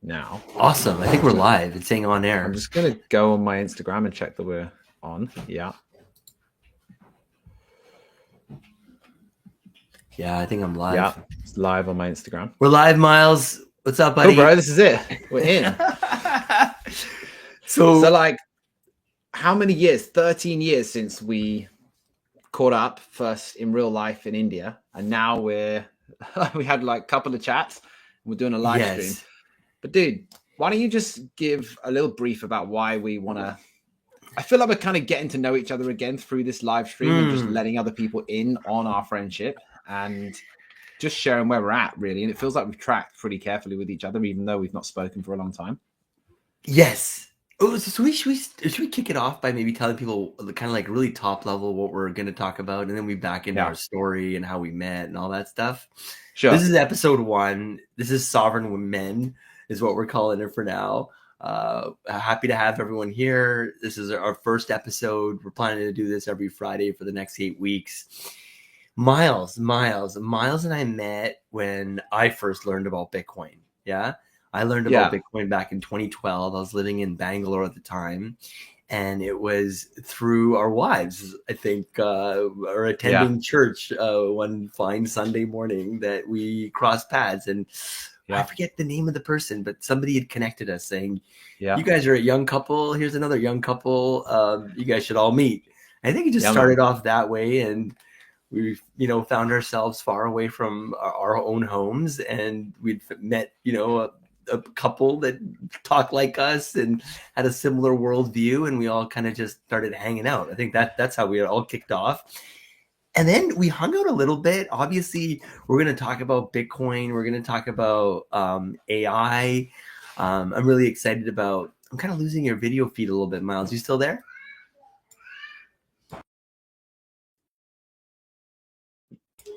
now. Awesome. I think we're live. It's saying on air. I'm just going to go on my Instagram and check that we're on. Yeah. Yeah, I think I'm live. Yeah, it's live on my Instagram. We're live, Miles. What's up, buddy? Oh, bro, this is it. We're in. So like, how many years? 13 years since we caught up first in real life in India, and now we had like a couple of chats. We're doing a live stream. But dude, why don't you just give a little brief about why we want to? I feel like we're kind of getting to know each other again through this live stream and just letting other people in on our friendship and just sharing where we're at, really. And it feels like we've tracked pretty carefully with each other, even though we've not spoken for a long time. Yes. Oh, so should we kick it off by maybe telling people kind of like really top level what we're going to talk about, and then we back into our story and how we met and all that stuff. Sure. This is episode 1. This is Sovereign Men is what we're calling it for now. Happy to have everyone here. This is our first episode. We're planning to do this every Friday for the next 8 weeks. Miles and I met when I first learned about Bitcoin. Yeah. I learned about Bitcoin back in 2012. I was living in Bangalore at the time, and it was through our wives, I think, or attending church one fine Sunday morning that we crossed paths. And I forget the name of the person, but somebody had connected us saying, you guys are a young couple. Here's another young couple. You guys should all meet. I think it just started off that way, and we, found ourselves far away from our own homes, and we'd met, a couple that talked like us and had a similar worldview, and we all kind of just started hanging out. I think that's how we all kicked off. And then we hung out a little bit. Obviously, we're going to talk about Bitcoin. We're going to talk about AI. I'm really excited about. I'm kind of losing your video feed a little bit, Miles. You still there?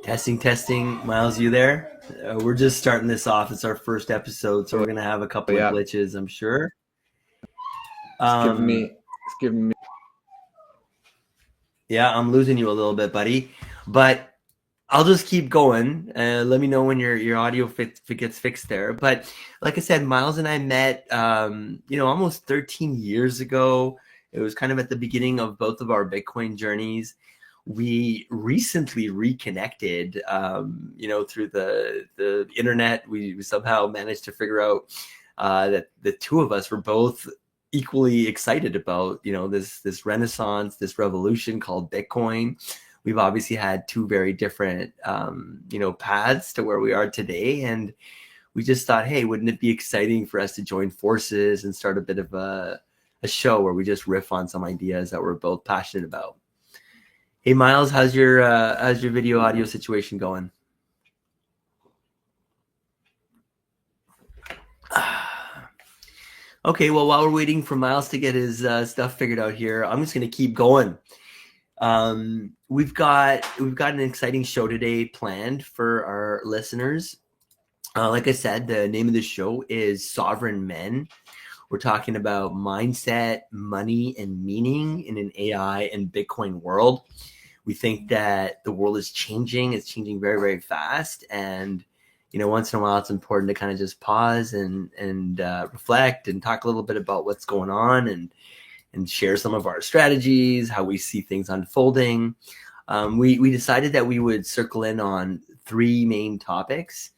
Testing. Miles, you there? We're just starting this off. It's our first episode, so we're going to have a couple of glitches, I'm sure. It's giving me. Yeah, I'm losing you a little bit, buddy. But I'll just keep going. Let me know when your audio gets fixed there. But like I said, Miles and I met, almost 13 years ago. It was kind of at the beginning of both of our Bitcoin journeys. We recently reconnected, through the internet. We somehow managed to figure out that the two of us were both equally excited about, this renaissance, this revolution called Bitcoin. We've obviously had two very different, paths to where we are today. And we just thought, hey, wouldn't it be exciting for us to join forces and start a bit of a show where we just riff on some ideas that we're both passionate about. Hey, Miles, how's your video audio situation going? Okay, well, while we're waiting for Miles to get his stuff figured out here, I'm just going to keep going. We've got an exciting show today planned for our listeners. Like I said, the name of the show is Sovereign Men. We're talking about mindset, money, and meaning in an AI and Bitcoin world. We think that the world is changing. It's changing very, very fast. And, once in a while, it's important to kind of just pause and reflect and talk a little bit about what's going on and share some of our strategies, how we see things unfolding. We decided that we would circle in on 3 main topics.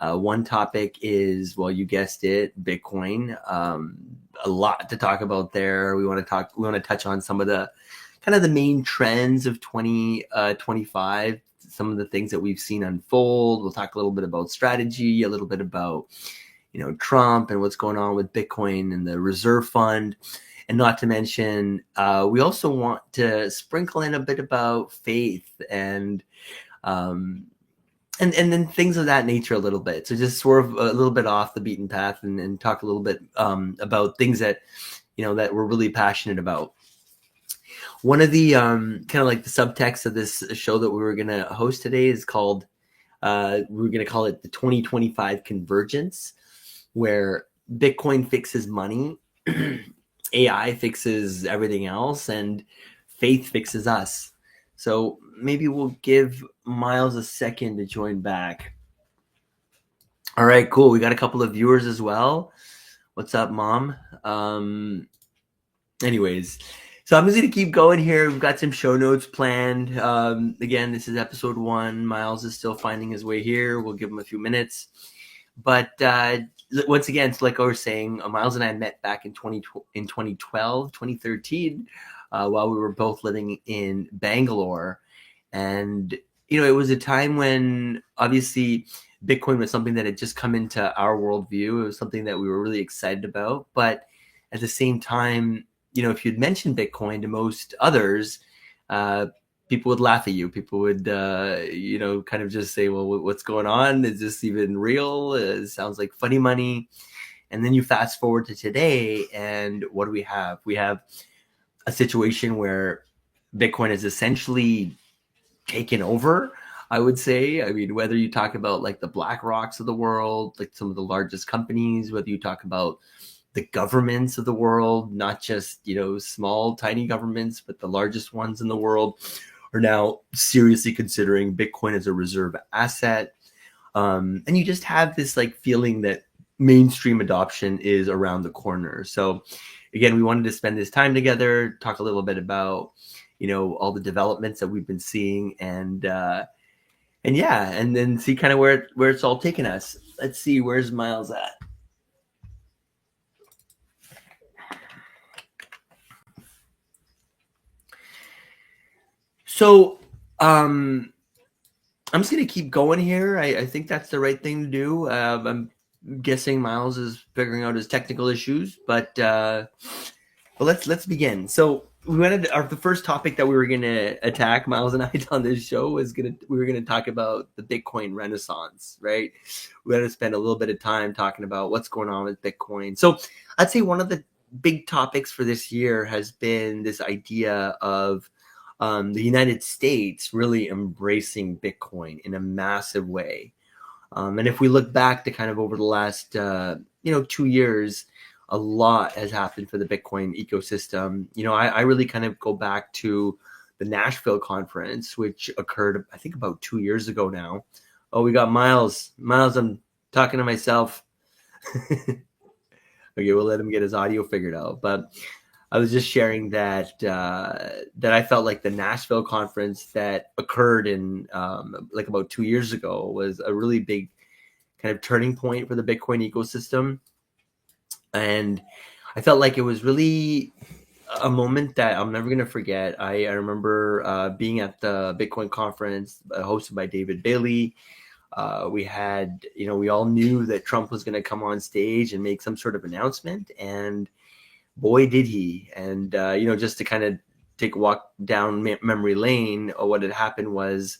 One topic is, well, you guessed it, Bitcoin. A lot to talk about there. We want to touch on some of the kind of the main trends of 2025, some of the things that we've seen unfold. We'll talk a little bit about strategy, a little bit about, Trump and what's going on with Bitcoin and the reserve fund. And not to mention, we also want to sprinkle in a bit about faith and then things of that nature a little bit. So just swerve a little bit off the beaten path and talk a little bit about things that, that we're really passionate about. One of the kind of like the subtext of this show that we were going to host today is called, we're going to call it the 2025 Convergence, where Bitcoin fixes money, AI fixes everything else, and faith fixes us. So maybe we'll give Miles a second to join back. All right, cool. We got a couple of viewers as well. What's up, Mom? Anyways, so I'm just going to keep going here. We've got some show notes planned. Again, this is episode 1. Miles is still finding his way here. We'll give him a few minutes. But once again, so like I was saying, Miles and I met back in 2013, while we were both living in Bangalore. And, it was a time when obviously Bitcoin was something that had just come into our worldview. It was something that we were really excited about. But at the same time, if you'd mentioned Bitcoin to most others, people would laugh at you. People would, kind of just say, well, what's going on? Is this even real? It sounds like funny money. And then you fast forward to today, and what do we have? We have a situation where Bitcoin is essentially taken over, I would say. I mean, whether you talk about like the BlackRocks of the world, like some of the largest companies, whether you talk about the governments of the world, not just, small, tiny governments, but the largest ones in the world are now seriously considering Bitcoin as a reserve asset. And you just have this like feeling that mainstream adoption is around the corner. So again, we wanted to spend this time together, talk a little bit about, all the developments that we've been seeing, and then see kind of where it's all taken us. Let's see, where's Miles at? So I'm just going to keep going here. I think that's the right thing to do. I'm guessing Miles is figuring out his technical issues, but let's begin. So the first topic that we were going to attack, Miles and I, on this show we were going to talk about the Bitcoin Renaissance, right? We're going to spend a little bit of time talking about what's going on with Bitcoin. So I'd say one of the big topics for this year has been this idea of the United States really embracing Bitcoin in a massive way. And if we look back to kind of over the last, 2 years, a lot has happened for the Bitcoin ecosystem. I really kind of go back to the Nashville conference, which occurred, I think, about 2 years ago now. Oh, we got Miles. Miles, I'm talking to myself. Okay, we'll let him get his audio figured out. But I was just sharing that I felt like the Nashville conference that occurred in like about 2 years ago was a really big kind of turning point for the Bitcoin ecosystem. And I felt like it was really a moment that I'm never going to forget. I remember being at the Bitcoin conference hosted by David Bailey. We had, we all knew that Trump was going to come on stage and make some sort of announcement. And boy, did he. And, just to kind of take a walk down memory lane, what had happened was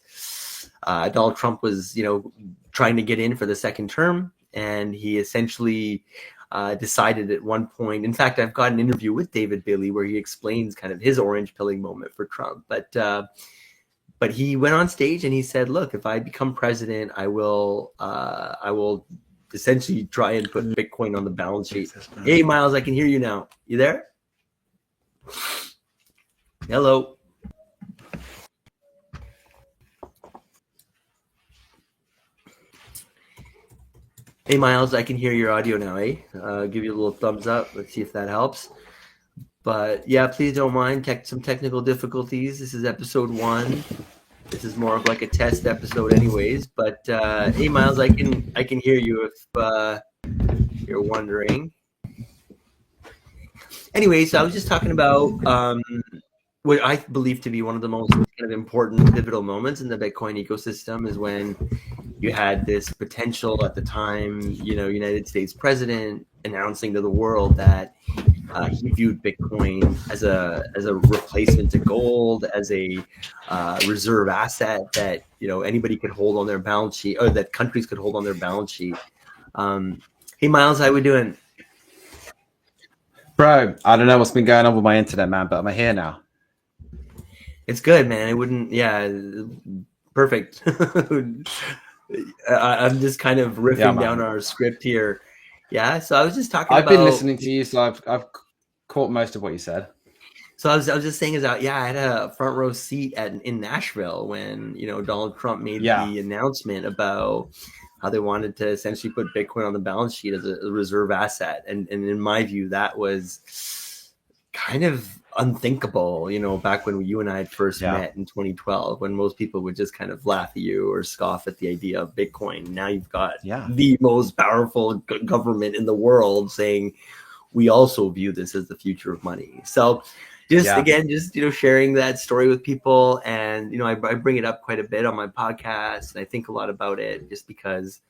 Donald Trump was, trying to get in for the second term. And he essentially decided at one point, in fact, I've got an interview with David Bailey where he explains kind of his orange pilling moment for Trump. But he went on stage and he said, look, if I become president, I will essentially try and put Bitcoin on the balance sheet. Hey, Miles, I can hear you now. You there? Hello. Hey, Miles, I can hear your audio now, eh? Give you a little thumbs up. Let's see if that helps. But yeah, please don't mind some technical difficulties. This is episode 1. This is more of like a test episode anyways. But hey, Miles, I can hear you if you're wondering. Anyway, so I was just talking about what I believe to be one of the most kind of important pivotal moments in the Bitcoin ecosystem is when you had this potential at the time, United States president announcing to the world that he viewed Bitcoin as a replacement to gold, as a reserve asset that anybody could hold on their balance sheet, or that countries could hold on their balance sheet. Hey, Miles, how we doing? Bro, I don't know what's been going on with my internet, man, but I'm here now. It's good, man. Perfect. I'm just kind of riffing down our script here. Yeah, so I was just talking about... I've been listening to you, so I've caught most of what you said. So I was just saying I had a front row seat in Nashville when, Donald Trump made the announcement about how they wanted to essentially put Bitcoin on the balance sheet as a reserve asset. And in my view, that was kind of unthinkable, you know, back when you and I had first met in 2012, when most people would just kind of laugh at you or scoff at the idea of Bitcoin. Now you've got the most powerful government in the world saying, we also view this as the future of money. So again, you know, sharing that story with people. And, you know, I bring it up quite a bit on my podcast, and I think a lot about it just because,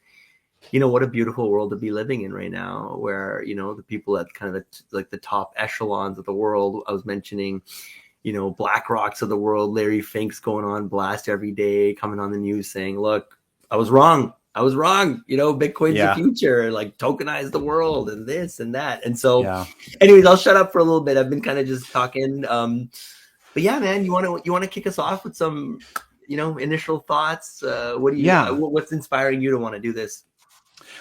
you know, what a beautiful world to be living in right now, where, you know, the people at kind of the top echelons of the world, I was mentioning, you know, BlackRock's of the world, Larry Fink's going on blast every day, coming on the news saying, look, I was wrong. You know, Bitcoin's the future, like tokenize the world and this and that. And so anyways, I'll shut up for a little bit. I've been kind of just talking. But yeah, man, you want to kick us off with some, you know, initial thoughts? What's inspiring you to want to do this?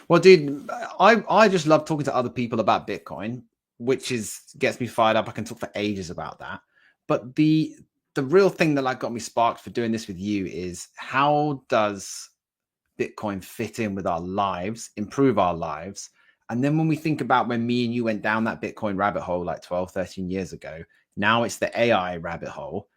Well, dude, I just love talking to other people about Bitcoin, which gets me fired up. I can talk for ages about that. But the real thing that like got me sparked for doing this with you is, how does Bitcoin fit in with our lives, improve our lives? And then when we think about when me and you went down that Bitcoin rabbit hole like 12, 13 years ago, now it's the AI rabbit hole.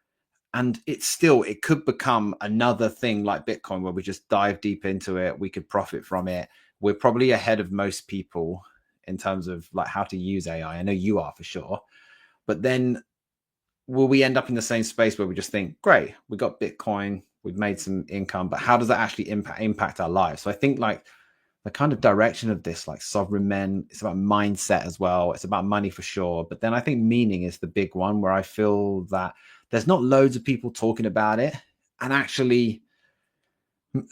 And it could become another thing like Bitcoin, where we just dive deep into it. We could profit from it. We're probably ahead of most people in terms of like how to use AI. I know you are for sure. But then will we end up in the same space where we just think, great, we got Bitcoin, we've made some income, but how does that actually impact our lives? So I think like the kind of direction of this, like sovereign men, it's about mindset as well. It's about money for sure. But then I think meaning is the big one, where I feel that there's not loads of people talking about it. And actually,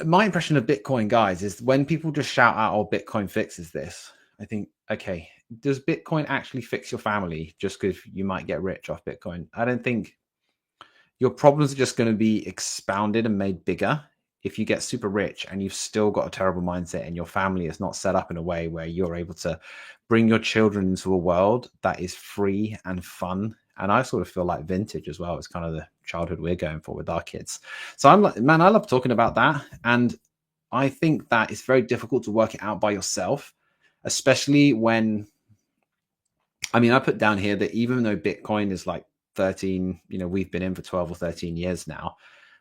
my impression of Bitcoin, guys, is when people just shout out, oh, Bitcoin fixes this, I think, okay, does Bitcoin actually fix your family just because you might get rich off Bitcoin? I don't think. Your problems are just going to be expounded and made bigger if you get super rich and you've still got a terrible mindset and your family is not set up in a way where you're able to bring your children into a world that is free and fun. And I sort of feel like vintage as well. It's kind of the childhood we're going for with our kids. So I'm like, man, I love talking about that. And I think that it's very difficult to work it out by yourself, especially when, I mean, I put down here that even though Bitcoin is like 13, you know, we've been in for 12 or 13 years now.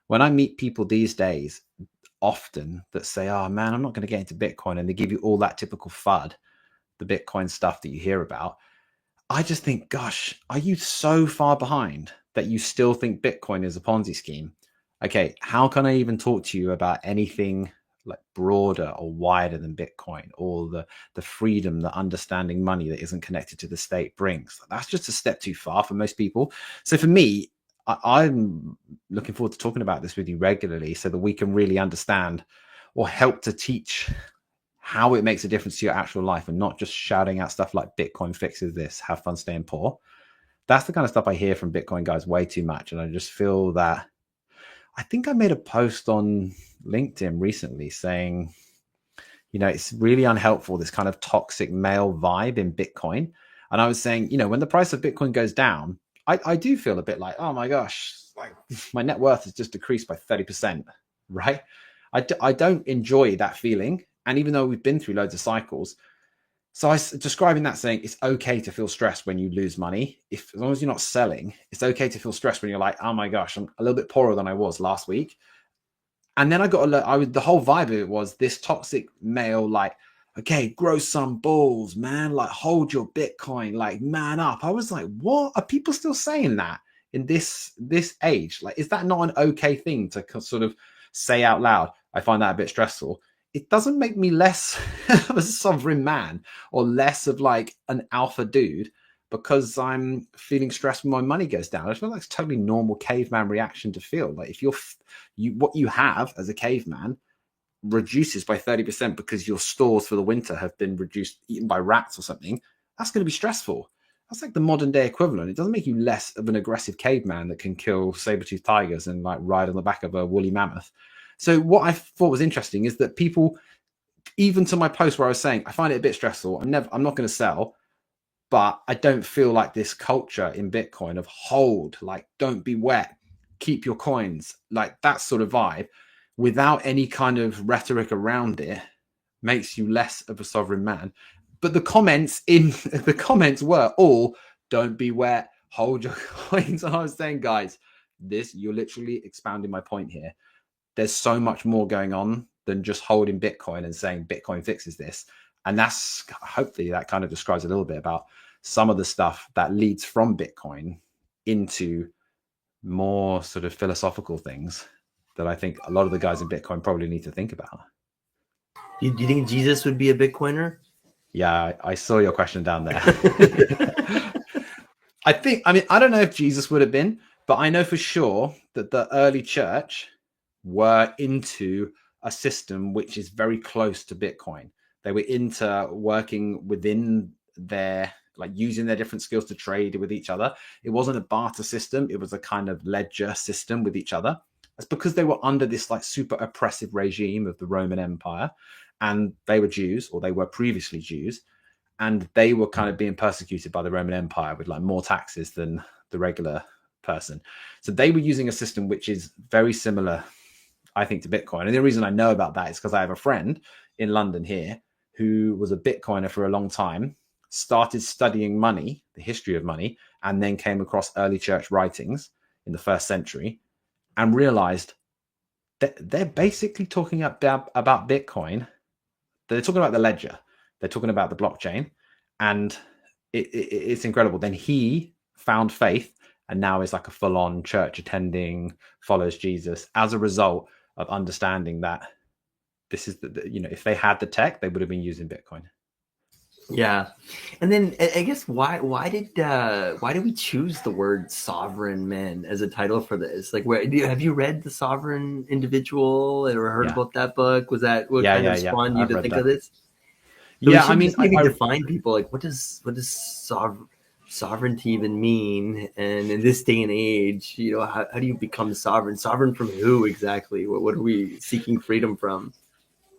When I meet people these days, often that say, oh man, I'm not going to get into Bitcoin, and they give you all that typical FUD, the Bitcoin stuff that you hear about, I just think, gosh, are you so far behind that you still think Bitcoin is a Ponzi scheme? Okay, how can I even talk to you about anything like broader or wider than Bitcoin, or the freedom, the understanding money that isn't connected to the state brings? That's just a step too far for most people. So for me, I'm looking forward to talking about this with you regularly so that we can really understand or help to teach how it makes a difference to your actual life, and not just shouting out stuff like Bitcoin fixes this, have fun staying poor. That's the kind of stuff I hear from Bitcoin guys way too much. And I just feel that, I think I made a post on LinkedIn recently saying, you know, it's really unhelpful, this kind of toxic male vibe in Bitcoin. And I was saying, you know, when the price of Bitcoin goes down, I do feel a bit like, oh my gosh, like my net worth has just decreased by 30%, right? I don't enjoy that feeling. And even though we've been through loads of cycles, so I was describing that saying it's okay to feel stressed when you lose money. As long as you're not selling, it's okay to feel stressed when you're like, oh my gosh, I'm a little bit poorer than I was last week. And then the whole vibe of it was this toxic male, like, okay, grow some balls, man. Like, hold your Bitcoin, like, man up. I was like, what? Are people still saying that in this age? Like, is that not an okay thing to sort of say out loud? I find that a bit stressful. It doesn't make me less of a sovereign man or less of like an alpha dude because I'm feeling stressed when my money goes down. I feel like it's a totally normal caveman reaction to feel. Like if what you have as a caveman reduces by 30% because your stores for the winter have been eaten by rats or something, that's going to be stressful. That's like the modern day equivalent. It doesn't make you less of an aggressive caveman that can kill saber-toothed tigers and like ride on the back of a woolly mammoth. So what I thought was interesting is that people, even to my post where I was saying, I find it a bit stressful. I'm not going to sell, but I don't feel like this culture in Bitcoin of hold, like don't be wet, keep your coins, like that sort of vibe without any kind of rhetoric around it. makes you less of a sovereign man. But the comments were all, don't be wet, hold your coins. And I was saying, guys, you're literally expounding my point here. There's so much more going on than just holding Bitcoin and saying Bitcoin fixes this. And that's, hopefully that kind of describes a little bit about some of the stuff that leads from Bitcoin into more sort of philosophical things that I think a lot of the guys in Bitcoin probably need to think about. Do you think Jesus would be a Bitcoiner? Yeah, I saw your question down there. I don't know if Jesus would have been, but I know for sure that the early church were into a system which is very close to Bitcoin. They were into working within their, like using their different skills to trade with each other. It wasn't a barter system. It was a kind of ledger system with each other. That's because they were under this like super oppressive regime of the Roman Empire, and they were Jews, or they were previously Jews, and they were kind of being persecuted by the Roman Empire with like more taxes than the regular person. So they were using a system which is very similar, I think, to Bitcoin. And the reason I know about that is because I have a friend in London here who was a Bitcoiner for a long time, started studying money, the history of money, and then came across early church writings in the 1st century and realized that they're basically talking about Bitcoin. They're talking about the ledger. They're talking about the blockchain. And it's incredible. Then he found faith and now is like a full-on church attending, follows Jesus as a result of understanding that this is if they had the tech, they would have been using Bitcoin. Yeah. And then I guess why did we choose the word sovereign men as a title for this? Like, have you read The Sovereign Individual or heard about that book? Was that what kind of spawned you to think of this? So yeah, I mean, maybe define people, like what does sovereignty even mean? And in this day and age, how do you become sovereign? Sovereign from who exactly? What are we seeking freedom from?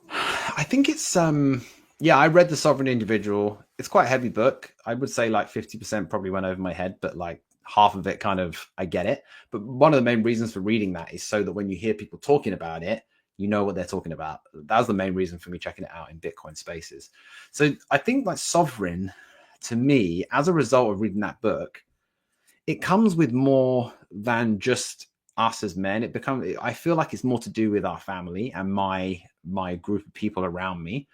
I think it's I read The Sovereign Individual. It's quite a heavy book. I would say like 50% probably went over my head, but like half of it kind of, I get it. But one of the main reasons for reading that is so that when you hear people talking about it, you know what they're talking about. That was the main reason for me checking it out in Bitcoin spaces. So I think like sovereign, to me, as a result of reading that book, it comes with more than just us as men. I feel like it's more to do with our family and my group of people around me.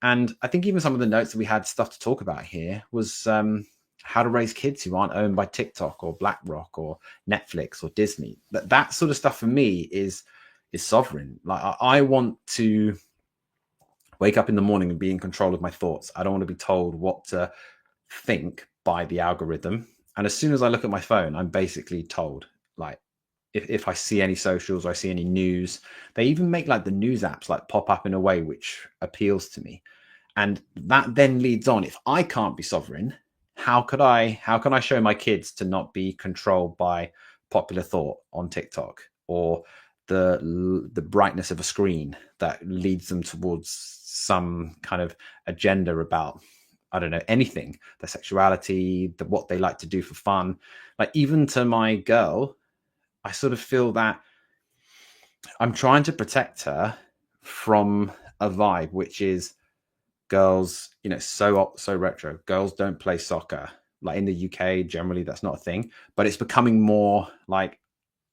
And I think even some of the notes that we had stuff to talk about here was how to raise kids who aren't owned by TikTok or BlackRock or Netflix or Disney. That sort of stuff for me is sovereign. Like I want to wake up in the morning and be in control of my thoughts. I don't want to be told what to think by the algorithm. And as soon as I look at my phone, I'm basically told, like, if I see any socials or I see any news, they even make like the news apps like pop up in a way which appeals to me. And that then leads on. If I can't be sovereign, how can I show my kids to not be controlled by popular thought on TikTok or the brightness of a screen that leads them towards some kind of agenda about, I don't know, anything, their sexuality, what they like to do for fun. Like even to my girl, I sort of feel that I'm trying to protect her from a vibe, which is girls, so retro. Girls don't play soccer. Like in the UK, generally that's not a thing, but it's becoming more like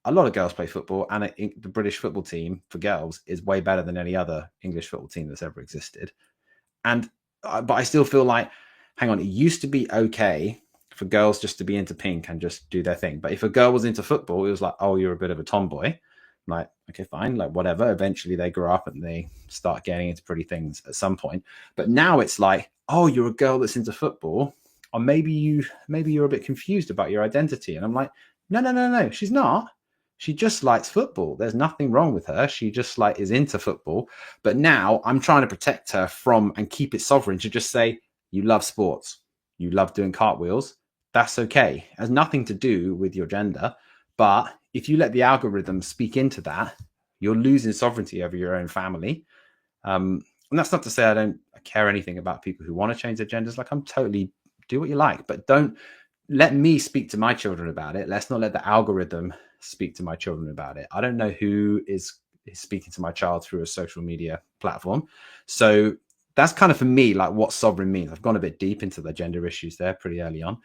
a lot of girls play football, and the British football team for girls is way better than any other English football team that's ever existed. But I still feel like, hang on, it used to be okay for girls just to be into pink and just do their thing. But if a girl was into football, it was like, oh, you're a bit of a tomboy. I'm like, okay, fine, like whatever. Eventually they grow up and they start getting into pretty things at some point. But now it's like, oh, you're a girl that's into football, or maybe you're a bit confused about your identity. And I'm like, no, she's not. She just likes football. There's nothing wrong with her. She just like is into football. But now I'm trying to protect her from and keep it sovereign to just say, you love sports, you love doing cartwheels. That's okay. It has nothing to do with your gender. But if you let the algorithm speak into that, you're losing sovereignty over your own family. And that's not to say I don't care anything about people who want to change their genders. Like I'm totally, do what you like, but don't let me speak to my children about it. Let's not let the algorithm speak to my children about it. I don't know who is speaking to my child through a social media platform. So that's kind of for me like what sovereign means. I've gone a bit deep into the gender issues there pretty early on,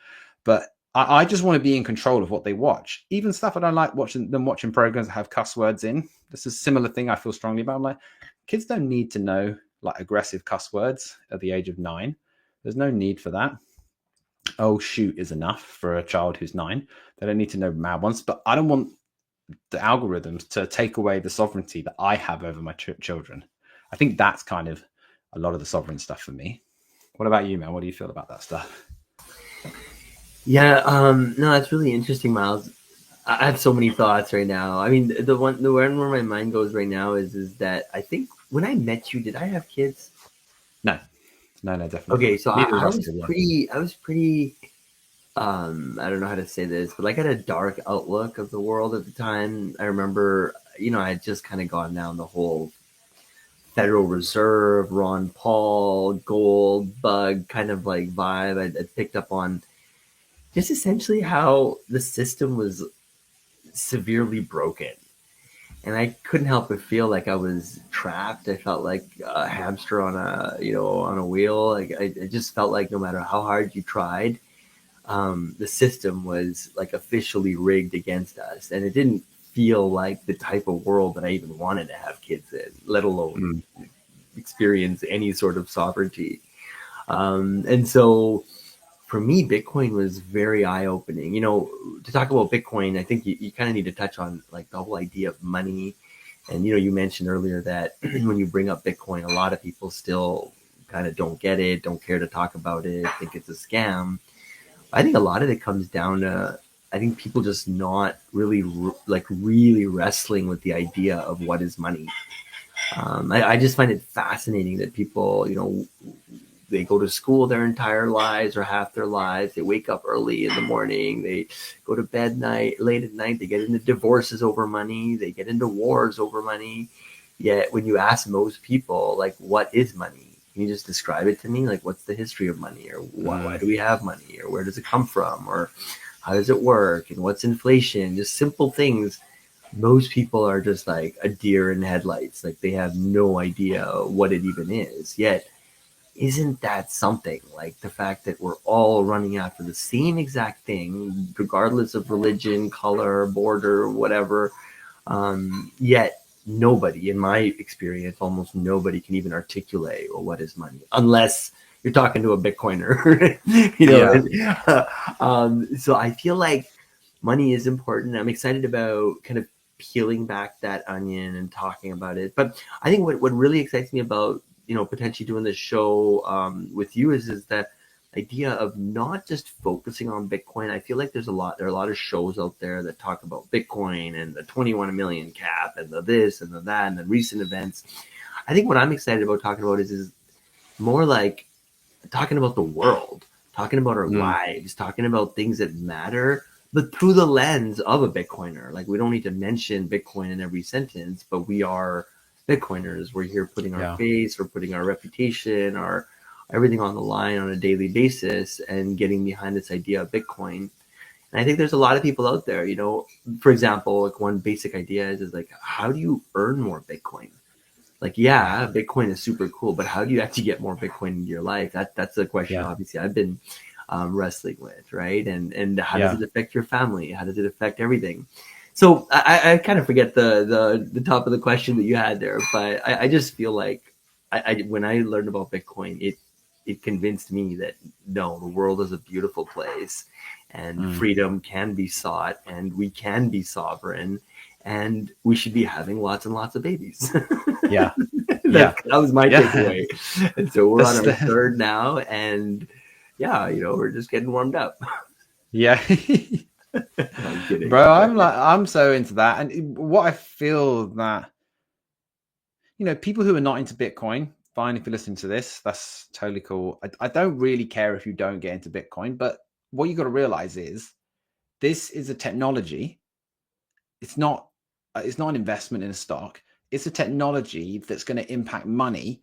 but I just want to be in control of what they watch. Even stuff I don't like watching programs that have cuss words in. This is a similar thing I feel strongly about. I'm like, kids don't need to know like aggressive cuss words at the age of 9. There's no need for that. Oh shoot is enough for a child who's 9. They don't need to know mad ones. But I don't want the algorithms to take away the sovereignty that I have over my children. I think that's kind of a lot of the sovereign stuff for me. What about you, man? What do you feel about that stuff? Yeah, no, that's really interesting, Miles. I have so many thoughts right now. I mean, the one where my mind goes right now is that I think when I met you, did I have kids? No, definitely. Okay, so Neither I of us was did, yeah. pretty. I don't know how to say this, but like I had a dark outlook of the world at the time. I remember, I had just kind of gone down the whole Federal Reserve, Ron Paul, gold bug kind of like vibe. I'd picked up on just essentially how the system was severely broken. And I couldn't help but feel like I was trapped. I felt like a hamster on a wheel. Like I just felt like no matter how hard you tried, the system was like officially rigged against us. And it didn't feel like the type of world that I even wanted to have kids in, let alone experience any sort of sovereignty. And so for me, Bitcoin was very eye-opening. To talk about Bitcoin, I think you kind of need to touch on like the whole idea of money. And, you mentioned earlier that when you bring up Bitcoin, a lot of people still kind of don't get it, don't care to talk about it, think it's a scam. I think a lot of it comes down to, I think people just not really really wrestling with the idea of what is money. I just find it fascinating that people, they go to school their entire lives or half their lives. They wake up early in the morning. They go to bed late at night. They get into divorces over money. They get into wars over money. Yet when you ask most people, like, what is money? Can you just describe it to me? Like, what's the history of money? Or why do we have money? Or where does it come from? Or how does it work? And what's inflation? Just simple things. Most people are just like a deer in headlights. Like they have no idea what it even is. Yet, isn't that something? Like the fact that we're all running after the same exact thing, regardless of religion, color, border, whatever. Yet nobody, in my experience, almost nobody can even articulate, well, what is money, unless you're talking to a Bitcoiner. So I feel like money is important. I'm excited about kind of peeling back that onion and talking about it. But I think what really excites me about potentially doing this show with you is that idea of not just focusing on Bitcoin. I feel like there are a lot of shows out there that talk about Bitcoin and the 21 million cap and the this and the that and the recent events. I think what I'm excited about talking about is more like talking about the world, talking about our lives, talking about things that matter, but through the lens of a Bitcoiner. Like we don't need to mention Bitcoin in every sentence, but we are Bitcoiners. We're here putting our face, we're putting our reputation, our everything on the line on a daily basis and getting behind this idea of Bitcoin. And I think there's a lot of people out there, for example, like one basic idea is like, how do you earn more Bitcoin? Like, Bitcoin is super cool, but how do you actually get more Bitcoin into your life? That's a question, obviously, I've been wrestling with, right? And how does it affect your family? How does it affect everything? So I kind of forget the top of the question that you had there, but I just feel like when I learned about Bitcoin, it convinced me that no, the world is a beautiful place and freedom can be sought and we can be sovereign and we should be having lots and lots of babies. That was my takeaway. And so we're on our third now and we're just getting warmed up. I'm kidding. Bro, I'm so into that. And what I feel that, people who are not into Bitcoin, fine if you're listening to this, that's totally cool. I don't really care if you don't get into Bitcoin, but what you got to realize is this is a technology. It's not an investment in a stock. It's a technology that's going to impact money.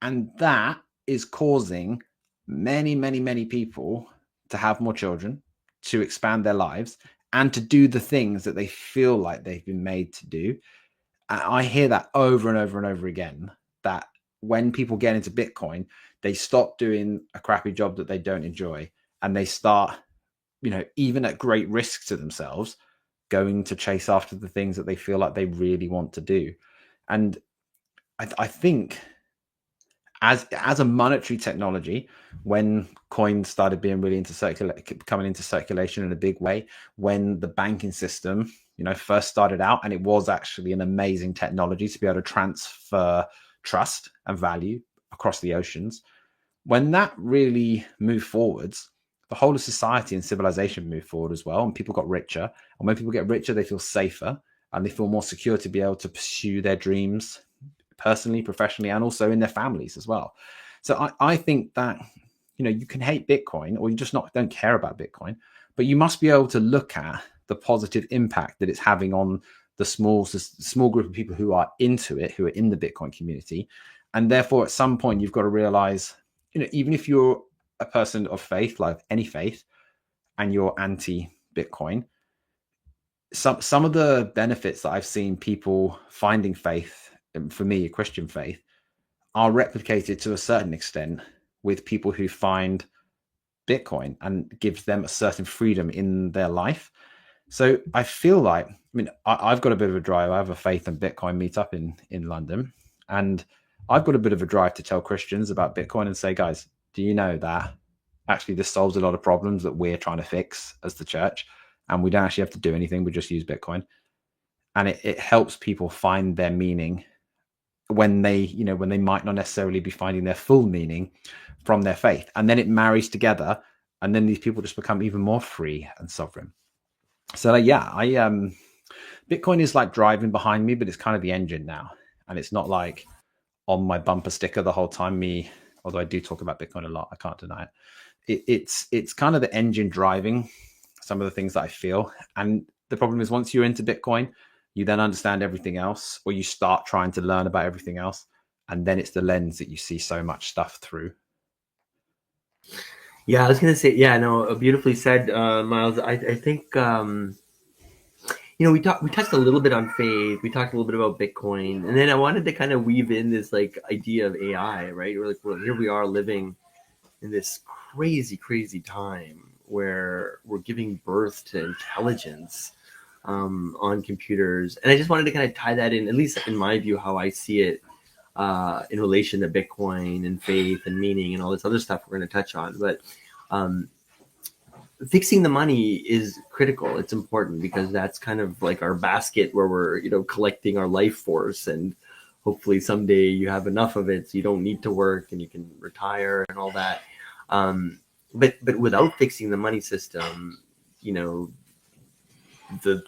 And that is causing many, many, many people to have more children, to expand their lives, and to do the things that they feel like they've been made to do. I hear that over and over and over again, that when people get into Bitcoin, they stop doing a crappy job that they don't enjoy, and they start, even at great risk to themselves, going to chase after the things that they feel like they really want to do. And I think as a monetary technology, when coins started being really coming into circulation in a big way, when the banking system, first started out, and it was actually an amazing technology to be able to transfer trust and value across the oceans. When that really moved forwards, the whole of society and civilization moved forward as well, and people got richer. And when people get richer, they feel safer and they feel more secure to be able to pursue their dreams personally, professionally, and also in their families as well. So I think that, you can hate Bitcoin, or you just don't care about Bitcoin, but you must be able to look at the positive impact that it's having on the small group of people who are into it, who are in the Bitcoin community. And therefore, at some point, you've got to realize, even if you're a person of faith, like any faith, and you're anti-Bitcoin, some of the benefits that I've seen people finding faith, for me, a Christian faith, are replicated to a certain extent with people who find Bitcoin, and gives them a certain freedom in their life. So I feel like, I've got a bit of a drive. I have a faith and Bitcoin meetup in London, and I've got a bit of a drive to tell Christians about Bitcoin and say, guys, do you know that actually this solves a lot of problems that we're trying to fix as the church, and we don't actually have to do anything. We just use Bitcoin. And it helps people find their meaning when they might not necessarily be finding their full meaning from their faith. And then it marries together, and then these people just become even more free and sovereign. So Bitcoin is like driving behind me, but it's kind of the engine now. And it's not like on my bumper sticker the whole time, although I do talk about Bitcoin a lot, I can't deny it. It's kind of the engine driving some of the things that I feel. And the problem is, once you're into Bitcoin, you then understand everything else, or you start trying to learn about everything else. And then it's the lens that you see so much stuff through. Yeah, I was going to say, no, beautifully said, Miles. I think, we touched a little bit on faith. We talked a little bit about Bitcoin, and then I wanted to kind of weave in this like idea of AI, right? Here we are living in this crazy, crazy time where we're giving birth to intelligence on computers. And I just wanted to kind of tie that in, at least in my view, how I see it in relation to Bitcoin and faith and meaning and all this other stuff we're going to touch on. But fixing the money is critical. It's important because that's kind of like our basket where we're, collecting our life force, and hopefully someday you have enough of it so you don't need to work and you can retire and all that. But without fixing the money system,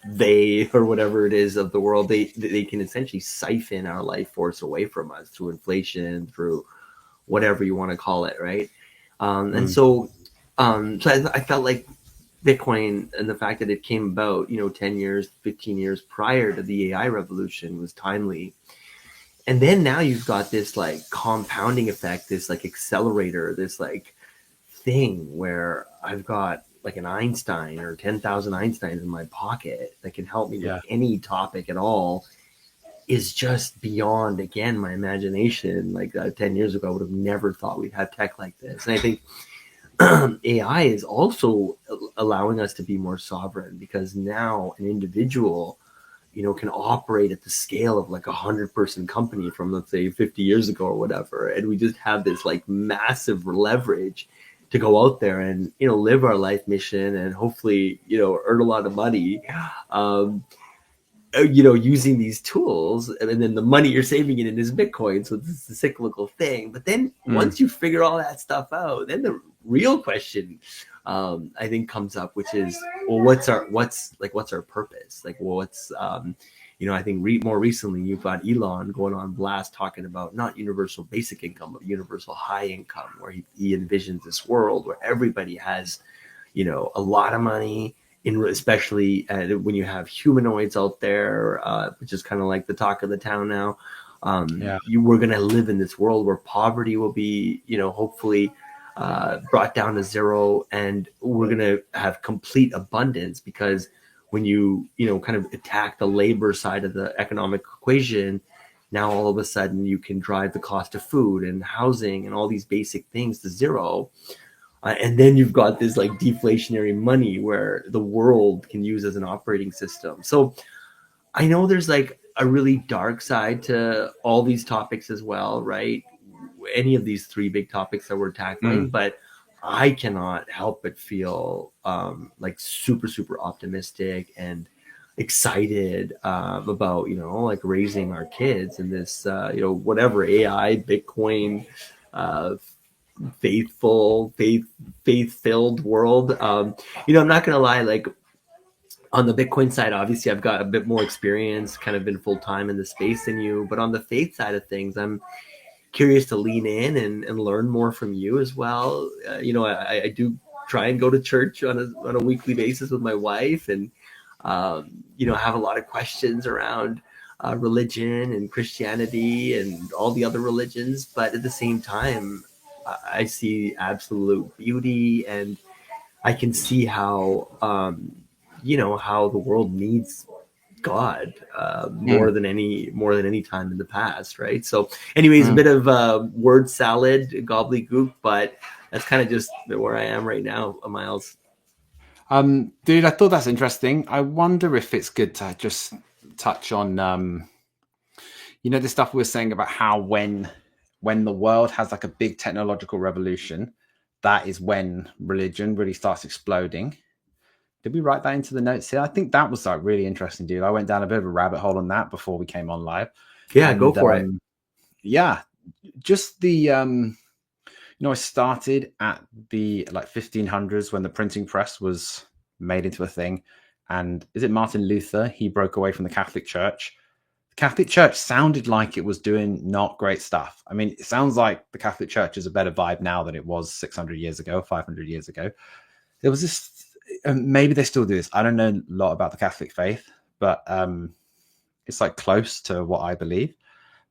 they or whatever it is of the world, they can essentially siphon our life force away from us through inflation, through whatever you want to call it, right? And so I felt like Bitcoin and the fact that it came about, 10 years, 15 years prior to the AI revolution was timely. And then now you've got this like compounding effect, this like accelerator, this like thing where I've got like an Einstein or 10,000 Einsteins in my pocket that can help me with any topic at all, is just beyond, again, my imagination. Like 10 years ago, I would have never thought we'd have tech like this. And I think AI is also allowing us to be more sovereign, because now an individual, can operate at the scale of like 100-person company from, let's say, 50 years ago or whatever. And we just have this like massive leverage to go out there and, live our life mission and hopefully, earn a lot of money, using these tools. And then the money you're saving it in is Bitcoin. So it's a cyclical thing. But then once you figure all that stuff out, then the real question, I think, comes up, which is, well, what's our purpose? Like, well, what's, I think more recently you've got Elon going on blast talking about not universal basic income, but universal high income, where he envisions this world where everybody has, a lot of money, especially when you have humanoids out there, which is kind of like the talk of the town now. We're going to live in this world where poverty will be, hopefully brought down to zero, and we're going to have complete abundance, because when you kind of attack the labor side of the economic equation, now all of a sudden you can drive the cost of food and housing and all these basic things to zero. And then you've got this like deflationary money where the world can use as an operating system. So I know there's like a really dark side to all these topics as well, right? Any of these three big topics that we're tackling, but I cannot help but feel like super, super optimistic and excited about, you know, like raising our kids in this, you know, whatever AI, Bitcoin, uh, faith-filled world. You know, I'm not gonna lie, like on the Bitcoin side, obviously I've got a bit more experience, kind of been full-time in the space than you, but on the faith side of things, I'm curious to lean in and learn more from you as well. You know, I do try and go to church on a weekly basis with my wife, and you know, have a lot of questions around religion and Christianity and all the other religions. But at the same time, I see absolute beauty, and I can see how you know, how the world needs God more than any time in the past, right? So, anyways, a bit of word salad, gobbledygook, but that's kind of just where I am right now, Miles. Dude, I thought that's interesting. I wonder if it's good to just touch on, you know, the stuff we were saying about how when the world has like a big technological revolution, that is when religion really starts exploding. Did we write that into the notes here? I think that was like really interesting, dude. I went down a bit of a rabbit hole on that before we came on live. Yeah, And go for it. Yeah, just the you know, I started at the like 1500s when the printing press was made into a thing. And is it Martin Luther? He broke away from the Catholic Church. The Catholic Church sounded like it was doing not great stuff. I mean, it sounds like the Catholic Church is a better vibe now than it was 600 years ago, 500 years ago. There was this, maybe they still do this. I don't know a lot about the Catholic faith, but it's like close to what I believe.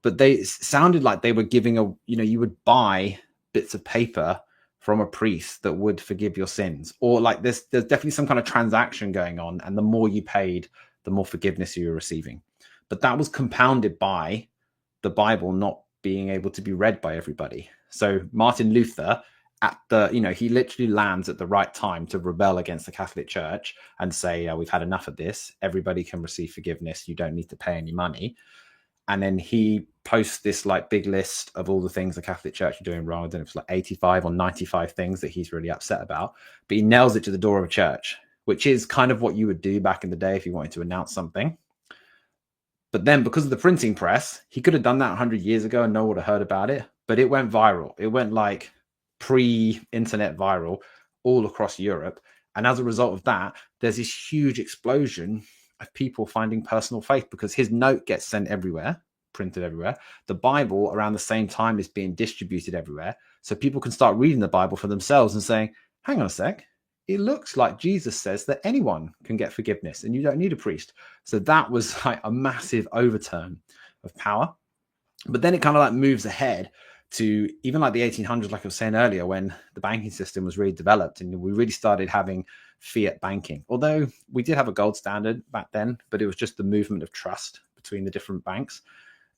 But they sounded like they were giving a, you know, you would buy bits of paper from a priest that would forgive your sins, or like there's definitely some kind of transaction going on, and the more you paid, the more forgiveness you were receiving. But that was compounded by the Bible not being able to be read by everybody. So Martin Luther, at the, you know, he literally lands at the right time to rebel against the Catholic Church and say, we've had enough of this. Everybody can receive forgiveness. You don't need to pay any money. And then he posts this like big list of all the things the Catholic Church are doing wrong. I don't know if it's like 85 or 95 things that he's really upset about, but he nails it to the door of a church, which is kind of what you would do back in the day if you wanted to announce something. But then because of the printing press, he could have done that 100 years ago and no one would have heard about it, but it went viral. It went like pre-internet viral all across Europe. And as a result of that, there's this huge explosion of people finding personal faith because his note gets sent everywhere, printed everywhere. The Bible around the same time is being distributed everywhere. So people can start reading the Bible for themselves and saying, hang on a sec, it looks like Jesus says that anyone can get forgiveness and you don't need a priest. So that was like a massive overturn of power. But then it kind of like moves ahead to even like the 1800s, like I was saying earlier, when the banking system was really developed and we really started having fiat banking. Although we did have a gold standard back then, but it was just the movement of trust between the different banks.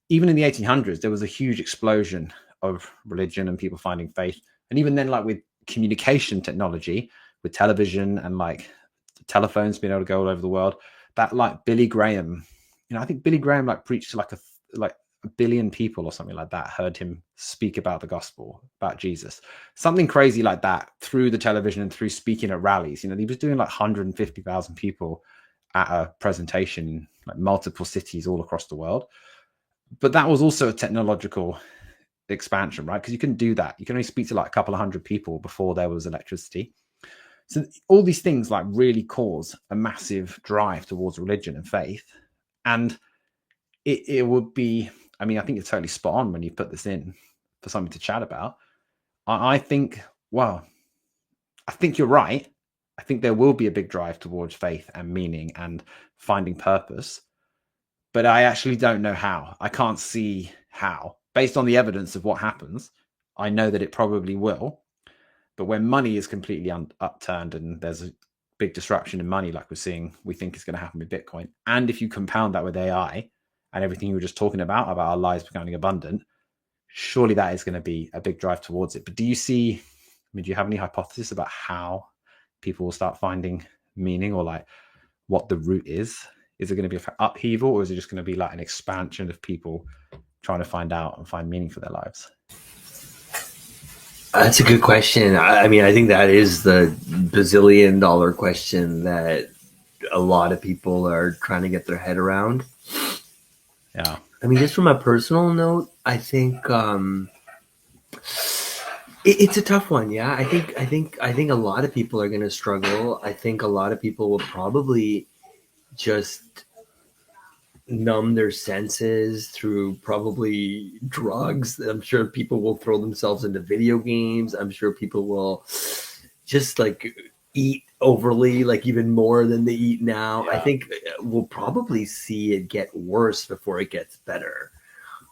Even in the 1800s, there was a huge explosion of religion and people finding faith. And even then, like with communication technology, with television and like telephones being able to go all over the world, that like Billy Graham, you know, I think Billy Graham like preached to like a billion people or something like that, heard him speak about the gospel, about Jesus, something crazy like that through the television and through speaking at rallies. You know, he was doing like 150,000 people at a presentation in like multiple cities all across the world. But that was also a technological expansion, right? Because you couldn't do that. You can only speak to like a couple of hundred people before there was electricity. So all these things like really cause a massive drive towards religion and faith. And it would be, I mean, I think you're totally spot on when you put this in for something to chat about. I think, well, I think you're right. I think there will be a big drive towards faith and meaning and finding purpose. But I actually don't know how. I can't see how. Based on the evidence of what happens, I know that it probably will. But when money is completely upturned and there's a big disruption in money like we're seeing, we think is going to happen with Bitcoin. And if you compound that with AI and everything you were just talking about our lives becoming abundant, surely that is going to be a big drive towards it. But do you have any hypothesis about how people will start finding meaning, or like what the root is? Is it going to be an upheaval, or is it just going to be like an expansion of people trying to find out and find meaning for their lives? That's a good question. I mean, I think that is the bazillion-dollar question that a lot of people are trying to get their head around. Yeah. I mean, just from a personal note, I think it's a tough one. Yeah, I think a lot of people are going to struggle. I think a lot of people will probably just numb their senses through probably drugs. I'm sure people will throw themselves into video games. I'm sure people will just like eat overly, like even more than they eat now. I think we'll probably see it get worse before it gets better.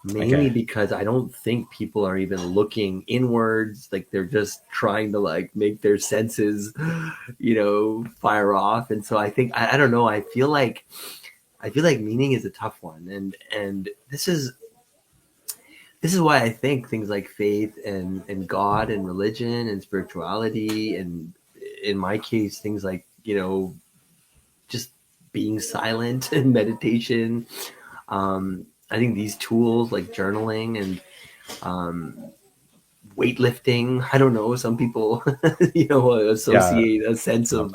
Mainly because I don't think people are even looking inwards. Like they're just trying to like make their senses, fire off. And so I think, I don't know. I feel like meaning is a tough one. And this is why I think things like faith and God and religion and spirituality, and in my case, things like, just being silent and meditation. I think these tools like journaling and weightlifting, I don't know, some people, associate a sense of,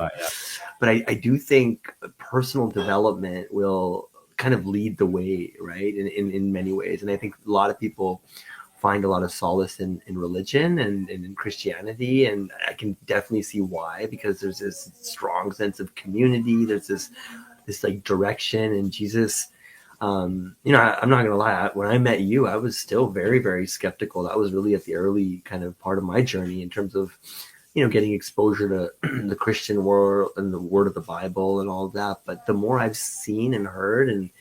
but I do think personal development will kind of lead the way, right? In many ways. And I think a lot of people find a lot of solace in religion and in Christianity. And I can definitely see why, because there's this strong sense of community. There's this like direction, and Jesus, I'm not going to lie. When I met you, I was still very, very skeptical. That was really at the early kind of part of my journey in terms of, getting exposure to the Christian world and the word of the Bible and all of that. But the more I've seen and heard and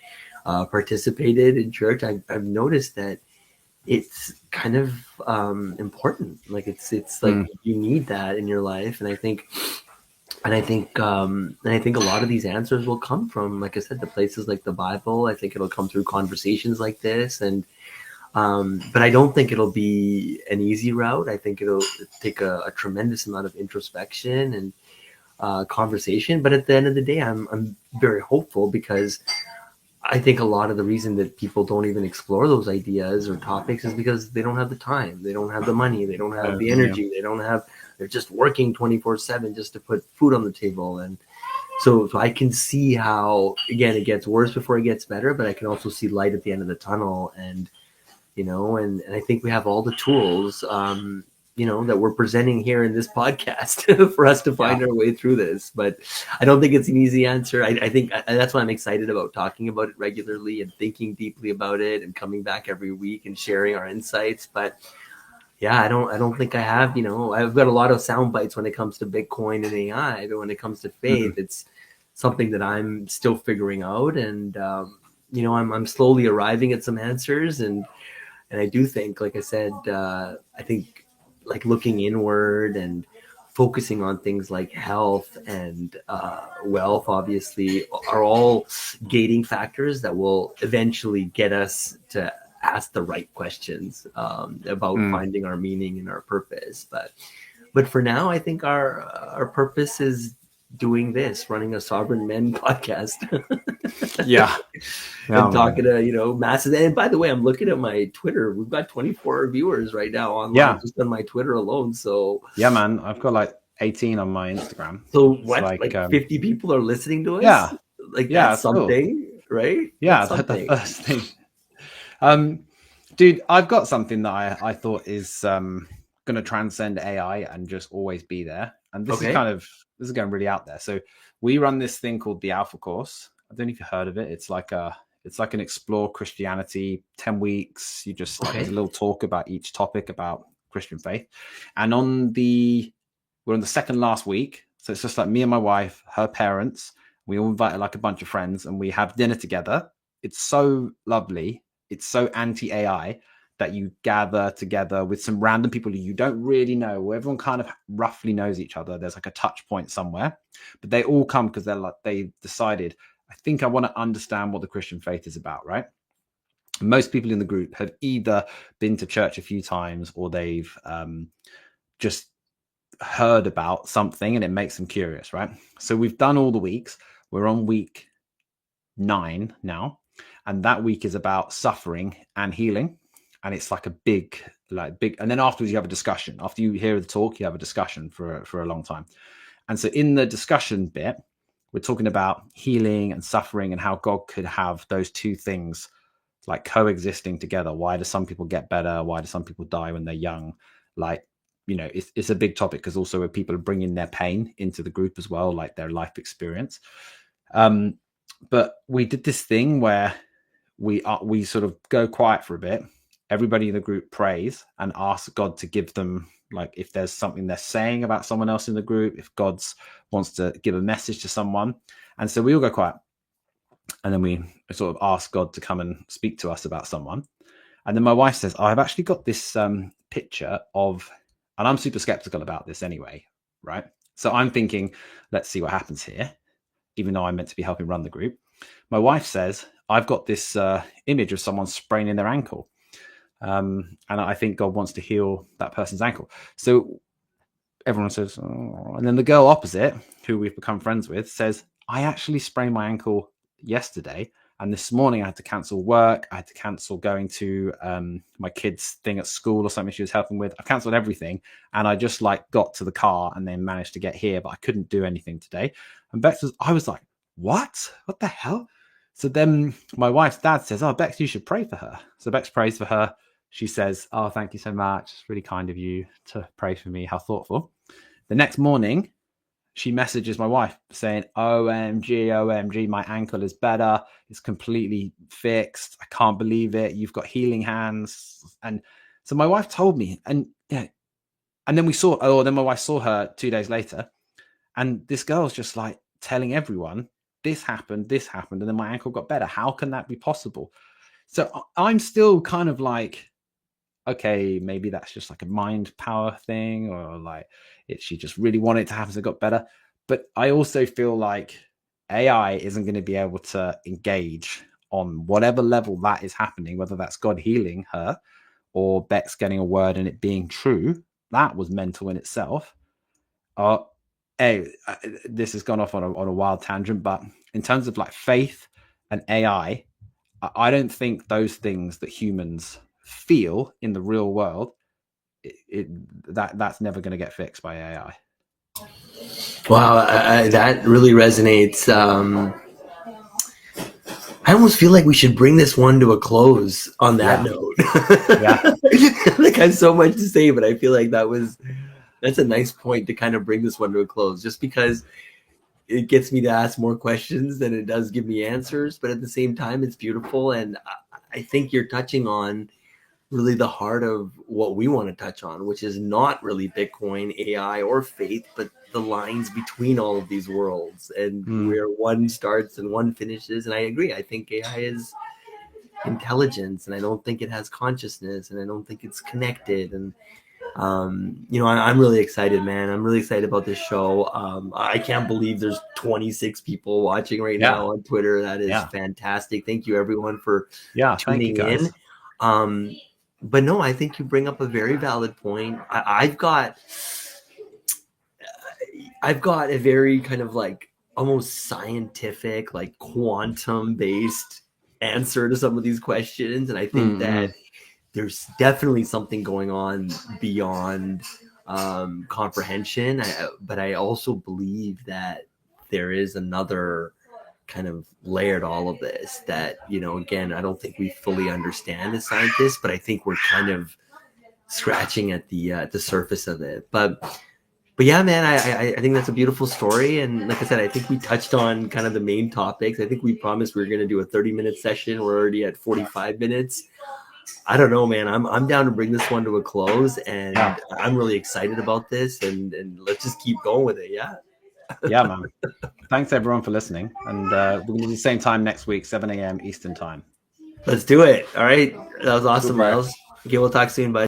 participated in church, I've noticed that it's kind of important. Like it's like you need that in your life. And I think a lot of these answers will come from, like I said, the places like the Bible. I think it'll come through conversations like this, and but I don't think it'll be an easy route. I think it'll take a tremendous amount of introspection and conversation. But at the end of the day, I'm very hopeful, because I think a lot of the reason that people don't even explore those ideas or topics is because they don't have the time, they don't have the money, they don't have the energy, they're just working 24/7 just to put food on the table. And so I can see how, again, it gets worse before it gets better, but I can also see light at the end of the tunnel. And, and I think we have all the tools, that we're presenting here in this podcast for us to find our way through this. But I don't think it's an easy answer. I think that's why I'm excited about talking about it regularly and thinking deeply about it and coming back every week and sharing our insights. But yeah, I don't think I have, I've got a lot of sound bites when it comes to Bitcoin and AI, but when it comes to faith, it's something that I'm still figuring out. And, I'm slowly arriving at some answers. And I do think, like I said, I think like looking inward and focusing on things like health and wealth, obviously, are all gating factors that will eventually get us to ask the right questions about finding our meaning and our purpose. But for now, I think our purpose is doing this, running a Sovereign Men podcast. And talking to masses. And by the way, I'm looking at my Twitter. We've got 24 viewers right now online, just on my Twitter alone. So man, I've got like 18 on my Instagram. So what? Like 50 people are listening to us. That's something, cool. Right? That's something. The first thing. Dude, I've got something that I thought is going to transcend AI and just always be there. And this is going really out there. So we run this thing called the Alpha Course. I don't know if you've heard of it. It's like an Explore Christianity, 10 weeks. You just there's a little talk about each topic about Christian faith. And we're on the second last week. So it's just like me and my wife, her parents. We all invited like a bunch of friends, and we have dinner together. It's so lovely. It's so anti-AI that you gather together with some random people who you don't really know, where everyone kind of roughly knows each other. There's like a touch point somewhere, but they all come because they decided, I think I want to understand what the Christian faith is about, right? Most people in the group have either been to church a few times or they've just heard about something and it makes them curious, right? So we've done all the weeks. We're on week 9 now, and that week is about suffering and healing. And it's like a big, and then afterwards you have a discussion. After you hear the talk, you have a discussion for a long time. And so in the discussion bit, we're talking about healing and suffering and how God could have those two things like coexisting together. Why do some people get better? Why do some people die when they're young? Like, it's a big topic because also where people are bringing their pain into the group as well, like their life experience. But we did this thing where we sort of go quiet for a bit. Everybody in the group prays and asks God to give them, like, if there's something they're saying about someone else in the group, if God wants to give a message to someone. And so we all go quiet. And then we sort of ask God to come and speak to us about someone. And then my wife says, I've actually got this picture of, and I'm super skeptical about this anyway, right? So I'm thinking, let's see what happens here, even though I'm meant to be helping run the group. My wife says, I've got this image of someone spraining their ankle. And I think God wants to heal that person's ankle. So everyone says, oh. And then the girl opposite, who we've become friends with, says, I actually sprained my ankle yesterday. And this morning I had to cancel work. I had to cancel going to my kid's thing at school or something she was helping with. I canceled everything. And I just got to the car and then managed to get here, but I couldn't do anything today. And Bex I was like, what the hell? So then my wife's dad says, oh, Bex, you should pray for her. So Bex prays for her. She says, oh, thank you so much. It's really kind of you to pray for me. How thoughtful. The next morning, she messages my wife saying, OMG, my ankle is better. It's completely fixed. I can't believe it. You've got healing hands. And so my wife told me, and then then my wife saw her 2 days later. And this girl's just like telling everyone, this happened. And then my ankle got better. How can that be possible? So I'm still kind of like, okay, maybe that's just like a mind power thing, or like she just really wanted it to happen so it got better. But I also feel like AI isn't going to be able to engage on whatever level that is happening, whether that's God healing her or Bex getting a word and it being true. That was mental in itself. This has gone off on a wild tangent, but in terms of like faith and AI, I don't think those things that humans feel in the real world, that's never going to get fixed by AI. Wow, that really resonates. I almost feel like we should bring this one to a close on that note. Like, I have so much to say, but I feel like that's a nice point to kind of bring this one to a close, just because it gets me to ask more questions than it does give me answers. But at the same time, it's beautiful. And I think you're touching on really the heart of what we want to touch on, which is not really Bitcoin, AI, or faith, but the lines between all of these worlds and where one starts and one finishes. And I agree. I think AI is intelligence, and I don't think it has consciousness, and I don't think it's connected. And I'm really excited, man. I'm really excited about this show. I can't believe there's 26 people watching right now on Twitter. That is fantastic. Thank you, everyone, for tuning in. But no, I think you bring up a very valid point. I've got a very kind of like almost scientific, like quantum based answer to some of these questions. And I think that there's definitely something going on beyond comprehension. But I also believe that there is another kind of layer to all of this that, again, I don't think we fully understand as scientists, but I think we're kind of scratching at the surface of it. But yeah, man, I think that's a beautiful story. And like I said, I think we touched on kind of the main topics. I think we promised we were going to do a 30-minute session. We're already at 45 minutes. I don't know, man. I'm down to bring this one to a close, and I'm really excited about this. And let's just keep going with it. Yeah. Yeah, man. Thanks everyone for listening. And we're going to do the same time next week, 7 a.m. Eastern time. Let's do it. All right. That was awesome, Miles. Okay, we'll talk soon. Bye.